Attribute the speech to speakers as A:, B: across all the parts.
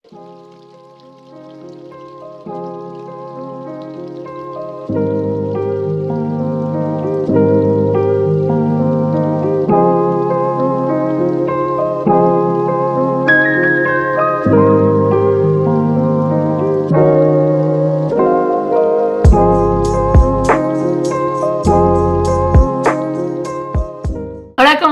A: Comment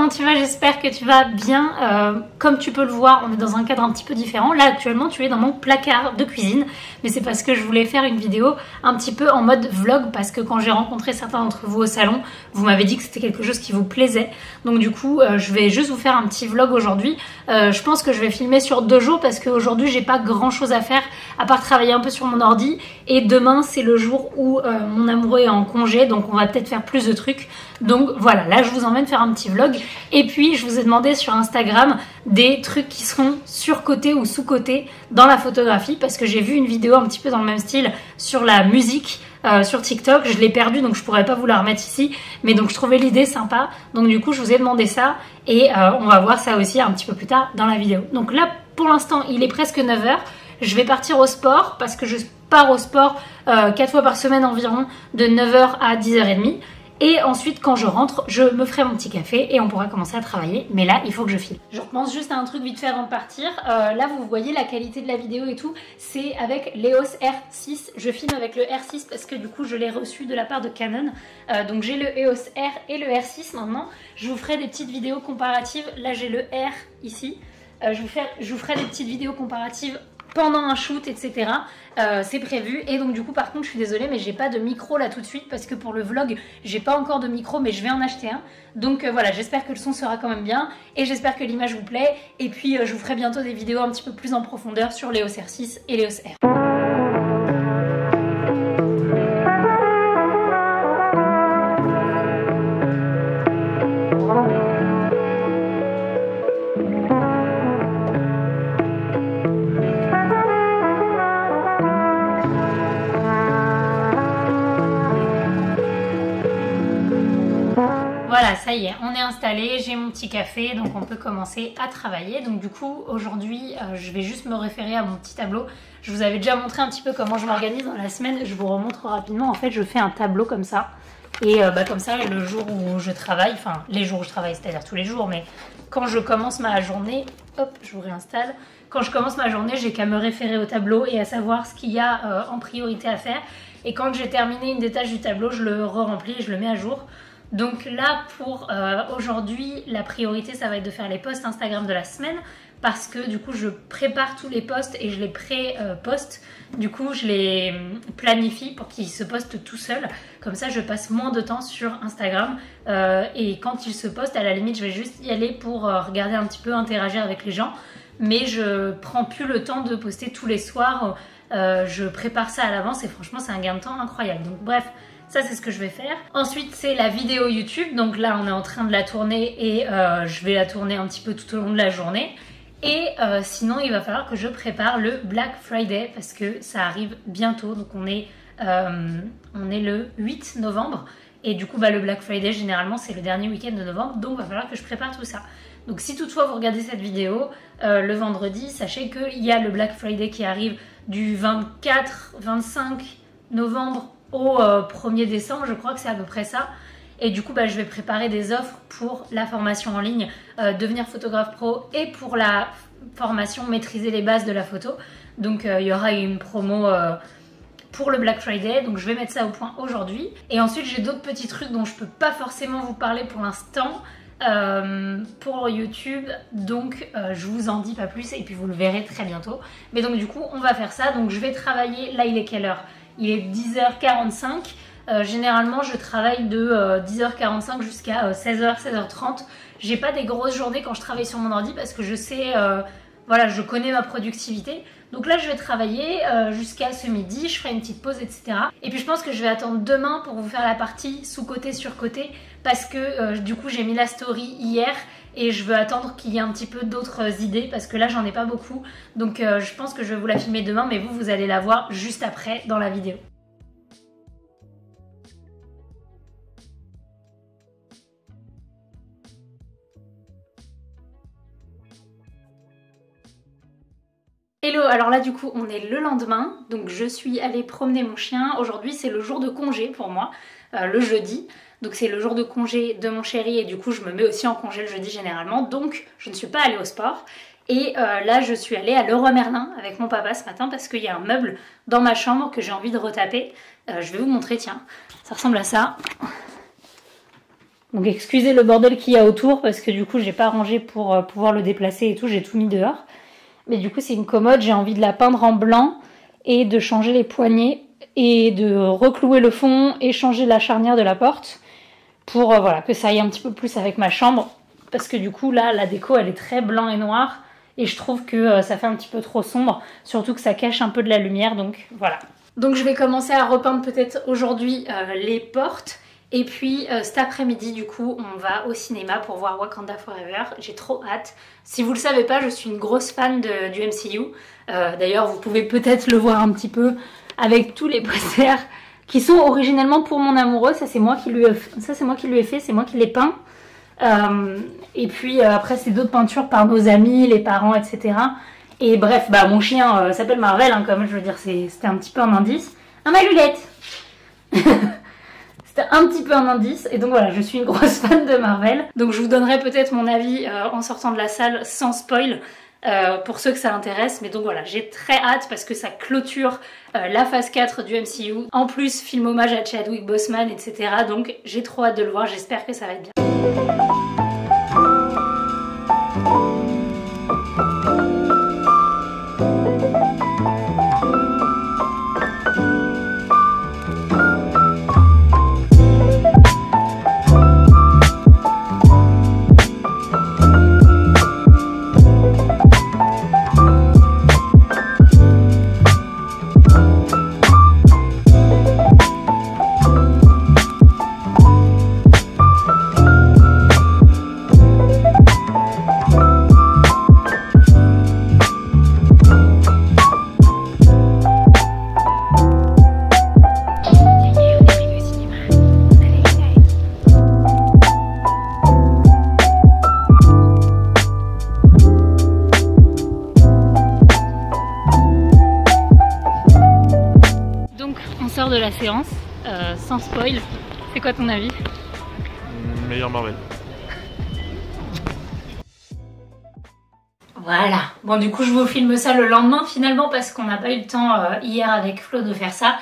A: tu vas? J'espère que tu vas bien. Comme tu peux le voir, on est dans un cadre un petit peu différent. Là actuellement tu es dans mon placard de cuisine, mais c'est parce que je voulais faire une vidéo un petit peu en mode vlog, parce que quand j'ai rencontré certains d'entre vous au salon, vous m'avez dit que c'était quelque chose qui vous plaisait. Donc du coup je vais juste vous faire un petit vlog aujourd'hui. Je pense que je vais filmer sur 2 jours parce qu'aujourd'hui j'ai pas grand chose à faire à part travailler un peu sur mon ordi, et demain c'est le jour où mon amoureux est en congé, donc on va peut-être faire plus de trucs. Donc voilà, là je vous emmène faire un petit vlog. Et puis je vous ai demandé sur Instagram des trucs qui seront surcotés ou sous-cotés dans la photographie, parce que j'ai vu une vidéo un petit peu dans le même style sur la musique sur TikTok. Je l'ai perdue donc je pourrais pas vous la remettre ici, mais donc je trouvais l'idée sympa, donc du coup je vous ai demandé ça, et on va voir ça aussi un petit peu plus tard dans la vidéo. Donc là pour l'instant il est presque 9 h, je vais partir au sport parce que je pars au sport 4 fois par semaine environ, de 9 h à 10 h 30. Et ensuite quand je rentre, je me ferai mon petit café et on pourra commencer à travailler. Mais là, il faut que je file. Je repense juste à un truc vite fait avant de partir. Là, vous voyez la qualité de la vidéo et tout. C'est avec l'EOS R6. Je filme avec le R6 parce que du coup, je l'ai reçu de la part de Canon. Donc j'ai le EOS R et le R6 maintenant. Je vous ferai des petites vidéos comparatives. Là, j'ai le R ici. Je vous ferai des petites vidéos comparatives pendant un shoot, etc. C'est prévu. Et donc du coup par contre je suis désolée, mais j'ai pas de micro là tout de suite, parce que pour le vlog j'ai pas encore de micro, mais je vais en acheter un. Donc voilà, j'espère que le son sera quand même bien, et j'espère que l'image vous plaît. Et puis je vous ferai bientôt des vidéos un petit peu plus en profondeur sur l'EOS R6 et l'EOS R. Voilà, ça y est, on est installé, j'ai mon petit café, donc on peut commencer à travailler. Donc du coup, aujourd'hui, je vais juste me référer à mon petit tableau. Je vous avais déjà montré un petit peu comment je m'organise dans la semaine, je vous remontre rapidement. En fait, je fais un tableau comme ça, et comme ça, le jour où je travaille, enfin les jours où je travaille, c'est-à-dire tous les jours, mais quand je commence ma journée, hop, je vous réinstalle. Quand je commence ma journée, j'ai qu'à me référer au tableau et à savoir ce qu'il y a en priorité à faire. Et quand j'ai terminé une des tâches du tableau, je le re-remplis et je le mets à jour. Donc là pour aujourd'hui, la priorité ça va être de faire les posts Instagram de la semaine, parce que du coup je prépare tous les posts et je les pré-poste. Du coup je les planifie pour qu'ils se postent tout seuls, comme ça je passe moins de temps sur Instagram, et quand ils se postent, à la limite je vais juste y aller pour regarder un petit peu, interagir avec les gens, mais je prends plus le temps de poster tous les soirs. Je prépare ça à l'avance et franchement c'est un gain de temps incroyable. Donc bref, ça c'est ce que je vais faire. Ensuite c'est la vidéo YouTube, donc là on est en train de la tourner, et je vais la tourner un petit peu tout au long de la journée. Et sinon il va falloir que je prépare le Black Friday, parce que ça arrive bientôt. Donc on est le 8 novembre, et du coup le Black Friday généralement c'est le dernier week-end de novembre, donc il va falloir que je prépare tout ça. Donc si toutefois vous regardez cette vidéo le vendredi, sachez qu'il y a le Black Friday qui arrive du 24-25 novembre au 1er décembre, je crois que c'est à peu près ça. Et du coup je vais préparer des offres pour la formation en ligne devenir photographe pro, et pour la formation maîtriser les bases de la photo. Donc il y aura une promo pour le Black Friday, donc je vais mettre ça au point aujourd'hui. Et ensuite j'ai d'autres petits trucs dont je peux pas forcément vous parler pour l'instant pour YouTube, donc je vous en dis pas plus, et puis vous le verrez très bientôt. Mais donc du coup on va faire ça. Donc je vais travailler, là il est quelle heure? Il est 10h45. Généralement je travaille de 10h45 jusqu'à 16h, 16h30. J'ai pas des grosses journées quand je travaille sur mon ordi, parce que je sais, voilà, je connais ma productivité. Donc là je vais travailler jusqu'à ce midi, je ferai une petite pause, etc. Et puis je pense que je vais attendre demain pour vous faire la partie sous-côté, sur-côté, parce que du coup j'ai mis la story hier, et je veux attendre qu'il y ait un petit peu d'autres idées, parce que là j'en ai pas beaucoup. Donc je pense que je vais vous la filmer demain, mais vous allez la voir juste après dans la vidéo. Hello alors là du coup on est le lendemain, donc je suis allée promener mon chien. Aujourd'hui c'est le jour de congé pour moi, le jeudi. Donc c'est le jour de congé de mon chéri et du coup je me mets aussi en congé le jeudi généralement. Donc je ne suis pas allée au sport. Et là je suis allée à Leroy Merlin avec mon papa ce matin parce qu'il y a un meuble dans ma chambre que j'ai envie de retaper. Je vais vous montrer, tiens, ça ressemble à ça. Donc excusez le bordel qu'il y a autour parce que du coup j'ai pas rangé pour pouvoir le déplacer et tout, j'ai tout mis dehors. Mais du coup c'est une commode, j'ai envie de la peindre en blanc et de changer les poignées et de reclouer le fond et changer la charnière de la porte pour voilà, que ça aille un petit peu plus avec ma chambre parce que du coup là la déco elle est très blanc et noir et je trouve que ça fait un petit peu trop sombre, surtout que ça cache un peu de la lumière, donc voilà. Donc je vais commencer à repeindre peut-être aujourd'hui les portes. Et puis cet après-midi du coup on va au cinéma pour voir Wakanda Forever, j'ai trop hâte. Si vous le savez pas, je suis une grosse fan du MCU, d'ailleurs vous pouvez peut-être le voir un petit peu avec tous les posters qui sont originellement pour mon amoureux, ça c'est moi qui lui ai fait, c'est moi qui l'ai peint. Et puis après c'est d'autres peintures par nos amis, les parents, etc. Et bref, bah mon chien s'appelle Marvel, hein, comme je veux dire, c'était un petit peu un indice. Ah ma Lulette. C'était un petit peu un indice, et donc voilà, je suis une grosse fan de Marvel. Donc je vous donnerai peut-être mon avis en sortant de la salle sans spoil, pour ceux que ça intéresse. Mais donc voilà, j'ai très hâte parce que ça clôture la phase 4 du MCU. En plus, film hommage à Chadwick Boseman, etc. Donc j'ai trop hâte de le voir, j'espère que ça va être bien. De la séance, sans spoil, c'est quoi ton avis?
B: Meilleur Marvel.
A: Voilà, bon du coup je vous filme ça le lendemain finalement parce qu'on n'a pas eu le temps hier avec Flo de faire ça.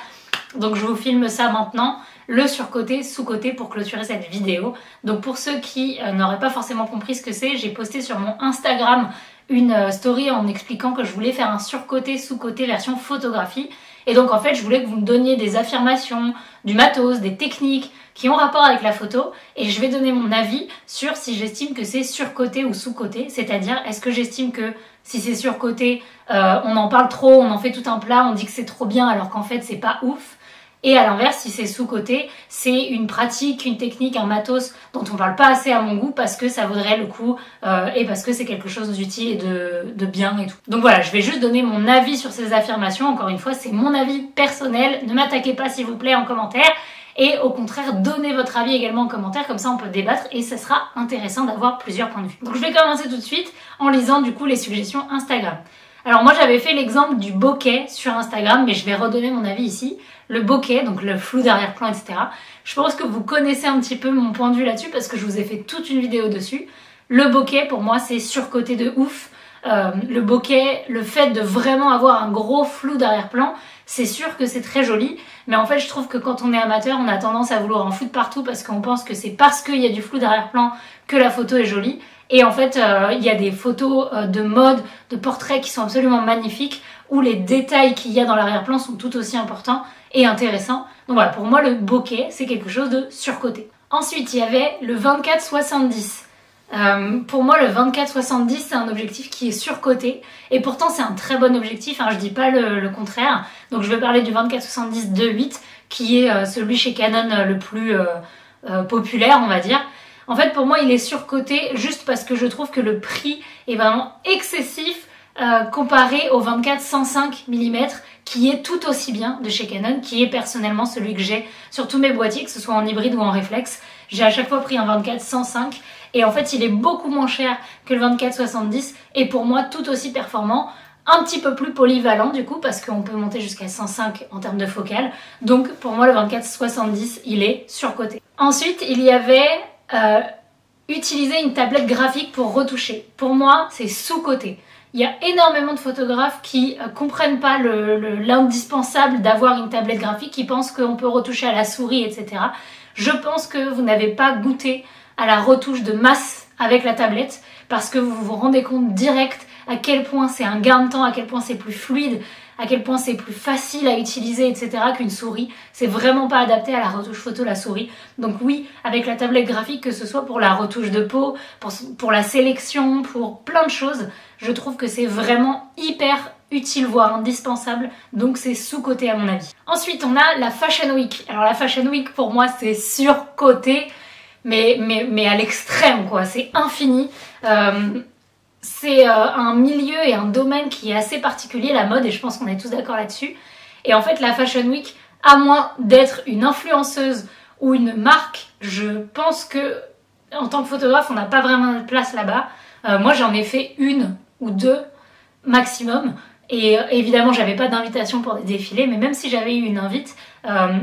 A: Donc je vous filme ça maintenant, le surcoté, sous-côté pour clôturer cette vidéo. Donc pour ceux qui n'auraient pas forcément compris ce que c'est, j'ai posté sur mon Instagram une story en expliquant que je voulais faire un surcoté, sous-côté version photographie. Et donc en fait je voulais que vous me donniez des affirmations, du matos, des techniques qui ont rapport avec la photo et je vais donner mon avis sur si j'estime que c'est surcoté ou sous-côté, c'est-à-dire est-ce que j'estime que si c'est surcoté, on en parle trop, on en fait tout un plat, on dit que c'est trop bien alors qu'en fait c'est pas ouf. Et à l'inverse, si c'est sous-côté, c'est une pratique, une technique, un matos dont on parle pas assez à mon goût parce que ça vaudrait le coup et parce que c'est quelque chose d'utile et de bien et tout. Donc voilà, je vais juste donner mon avis sur ces affirmations. Encore une fois, c'est mon avis personnel. Ne m'attaquez pas s'il vous plaît en commentaire. Et au contraire, donnez votre avis également en commentaire, comme ça on peut débattre et ça sera intéressant d'avoir plusieurs points de vue. Donc je vais commencer tout de suite en lisant du coup les suggestions Instagram. Alors moi j'avais fait l'exemple du bokeh sur Instagram, mais je vais redonner mon avis ici. Le bokeh, donc le flou d'arrière-plan, etc. Je pense que vous connaissez un petit peu mon point de vue là-dessus parce que je vous ai fait toute une vidéo dessus. Le bokeh pour moi c'est surcoté de ouf. Le bokeh, le fait de vraiment avoir un gros flou d'arrière-plan, c'est sûr que c'est très joli, mais en fait je trouve que quand on est amateur, on a tendance à vouloir en foutre partout parce qu'on pense que c'est parce qu'il y a du flou d'arrière-plan que la photo est jolie. Et en fait, il y a des photos de mode, de portraits qui sont absolument magnifiques, où les détails qu'il y a dans l'arrière-plan sont tout aussi importants et intéressants. Donc voilà, pour moi, le bokeh, c'est quelque chose de surcoté. Ensuite, il y avait le 24-70. Pour moi, le 24-70, c'est un objectif qui est surcoté. Et pourtant, c'est un très bon objectif, hein, je dis pas le contraire. Donc je vais parler du 24-70 2.8, qui est celui chez Canon le plus populaire, on va dire. En fait, pour moi, il est surcoté juste parce que je trouve que le prix est vraiment excessif comparé au 24-105 mm qui est tout aussi bien de chez Canon, qui est personnellement celui que j'ai sur tous mes boîtiers, que ce soit en hybride ou en réflexe. J'ai à chaque fois pris un 24-105 et en fait, il est beaucoup moins cher que le 24-70 et pour moi tout aussi performant. un petit peu plus polyvalent du coup parce qu'on peut monter jusqu'à 105 en termes de focale. Donc pour moi le 24-70 il est surcoté. Ensuite il y avait utiliser une tablette graphique pour retoucher. Pour moi c'est sous-coté. Il y a énormément de photographes qui comprennent pas l'indispensable d'avoir une tablette graphique, qui pensent qu'on peut retoucher à la souris, etc. Je pense que vous n'avez pas goûté à la retouche de masse avec la tablette parce que vous vous rendez compte direct à quel point c'est un gain de temps, à quel point c'est plus fluide, à quel point c'est plus facile à utiliser, etc. qu'une souris. C'est vraiment pas adapté à la retouche photo, la souris. Donc oui, avec la tablette graphique, que ce soit pour la retouche de peau, pour la sélection, pour plein de choses, je trouve que c'est vraiment hyper utile, voire indispensable. Donc c'est sous-coté à mon avis. Ensuite, on a la Fashion Week. Alors la Fashion Week, pour moi, c'est surcoté, mais à l'extrême, quoi. C'est infini. C'est un milieu et un domaine qui est assez particulier, la mode, et je pense qu'on est tous d'accord là-dessus. Et en fait, la Fashion Week, à moins d'être une influenceuse ou une marque, je pense que en tant que photographe, on n'a pas vraiment de place là-bas. Moi, j'en ai fait une ou deux maximum. Et évidemment, j'avais pas d'invitation pour des défilés, mais même si j'avais eu une invite,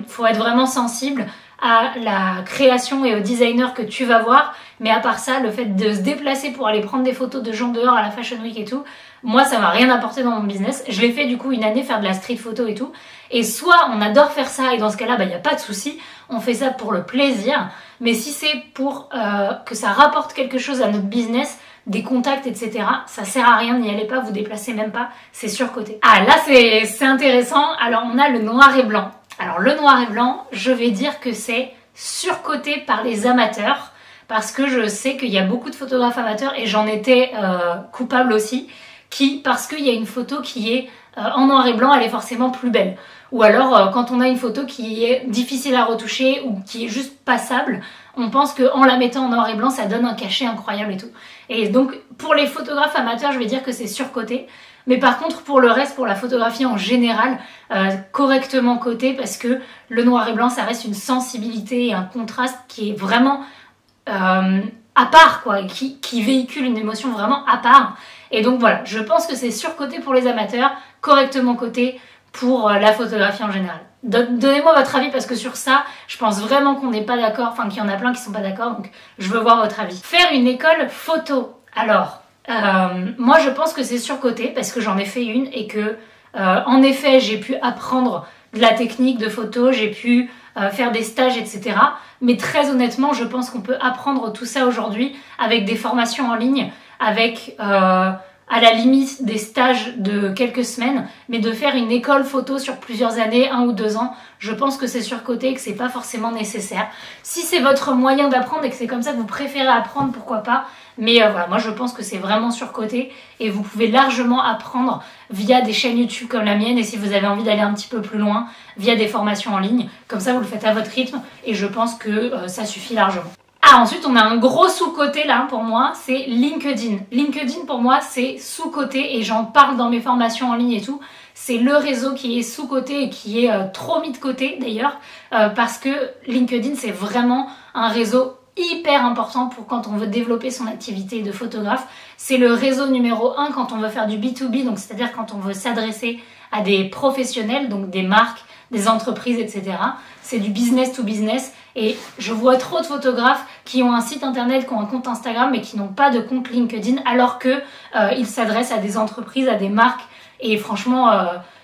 A: faut être vraiment sensible à la création et au designer que tu vas voir. Mais à part ça, le fait de se déplacer pour aller prendre des photos de gens dehors à la Fashion Week et tout, moi ça m'a rien apporté dans mon business. Je l'ai fait du coup une année, faire de la street photo et tout. Et soit on adore faire ça et dans ce cas-là, bah y a pas de souci, on fait ça pour le plaisir. Mais si c'est pour que ça rapporte quelque chose à notre business, des contacts, etc., ça sert à rien, n'y allez pas, vous déplacez même pas, c'est surcoté. Ah là c'est intéressant, alors on a le noir et blanc. Alors le noir et blanc, je vais dire que c'est surcoté par les amateurs parce que je sais qu'il y a beaucoup de photographes amateurs et j'en étais coupable aussi, parce qu'il y a une photo qui est en noir et blanc, elle est forcément plus belle. Ou alors quand on a une photo qui est difficile à retoucher ou qui est juste passable, on pense qu'en la mettant en noir et blanc, ça donne un cachet incroyable et tout. Et donc pour les photographes amateurs, je vais dire que c'est surcoté. Mais par contre, pour le reste, pour la photographie en général, correctement coté, parce que le noir et blanc, ça reste une sensibilité et un contraste qui est vraiment à part, quoi, qui véhicule une émotion vraiment à part. Et donc voilà, je pense que c'est surcoté pour les amateurs, correctement coté pour la photographie en général. Donnez-moi votre avis parce que sur ça, je pense vraiment qu'on n'est pas d'accord, enfin qu'il y en a plein qui sont pas d'accord, donc je veux voir votre avis. Faire une école photo. Alors, moi je pense que c'est surcoté parce que j'en ai fait une et que en effet j'ai pu apprendre de la technique de photo, j'ai pu faire des stages, etc. Mais très honnêtement, je pense qu'on peut apprendre tout ça aujourd'hui avec des formations en ligne, avec à la limite des stages de quelques semaines, mais de faire une école photo sur plusieurs années, 1 ou 2 ans, je pense que c'est surcoté et que c'est pas forcément nécessaire. Si c'est votre moyen d'apprendre et que c'est comme ça que vous préférez apprendre, pourquoi pas. Mais voilà, moi je pense que c'est vraiment surcoté et vous pouvez largement apprendre via des chaînes YouTube comme la mienne et si vous avez envie d'aller un petit peu plus loin, via des formations en ligne. Comme ça vous le faites à votre rythme et je pense que ça suffit largement. Ah, ensuite on a un gros sous-côté là pour moi, c'est LinkedIn. LinkedIn pour moi c'est sous-côté et j'en parle dans mes formations en ligne et tout. C'est le réseau qui est sous-côté et qui est trop mis de côté d'ailleurs parce que LinkedIn c'est vraiment un réseau hyper important pour quand on veut développer son activité de photographe. C'est le réseau numéro 1 quand on veut faire du B2B, donc c'est-à-dire quand on veut s'adresser à des professionnels, donc des marques, des entreprises, etc. C'est du business to business et je vois trop de photographes qui ont un site internet, qui ont un compte Instagram mais qui n'ont pas de compte LinkedIn alors que ils s'adressent à des entreprises, à des marques et franchement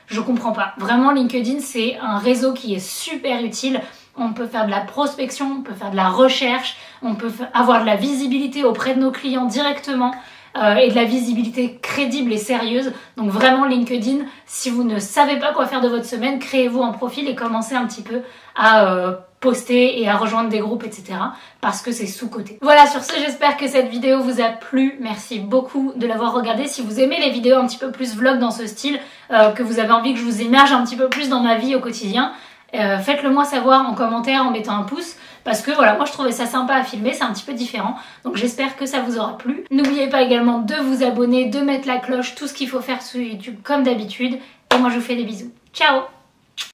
A: je comprends pas. Vraiment LinkedIn c'est un réseau qui est super utile. On peut faire de la prospection, on peut faire de la recherche, on peut avoir de la visibilité auprès de nos clients directement et de la visibilité crédible et sérieuse. Donc vraiment LinkedIn, si vous ne savez pas quoi faire de votre semaine, créez-vous un profil et commencez un petit peu à poster et à rejoindre des groupes, etc. parce que c'est sous-coté. Voilà, sur ce, j'espère que cette vidéo vous a plu. Merci beaucoup de l'avoir regardée. Si vous aimez les vidéos un petit peu plus vlog dans ce style, que vous avez envie que je vous immerge un petit peu plus dans ma vie au quotidien, faites-le moi savoir en commentaire en mettant un pouce parce que voilà, moi je trouvais ça sympa à filmer, c'est un petit peu différent donc j'espère que ça vous aura plu. N'oubliez pas également de vous abonner, de mettre la cloche, tout ce qu'il faut faire sur YouTube comme d'habitude et moi je vous fais des bisous. Ciao!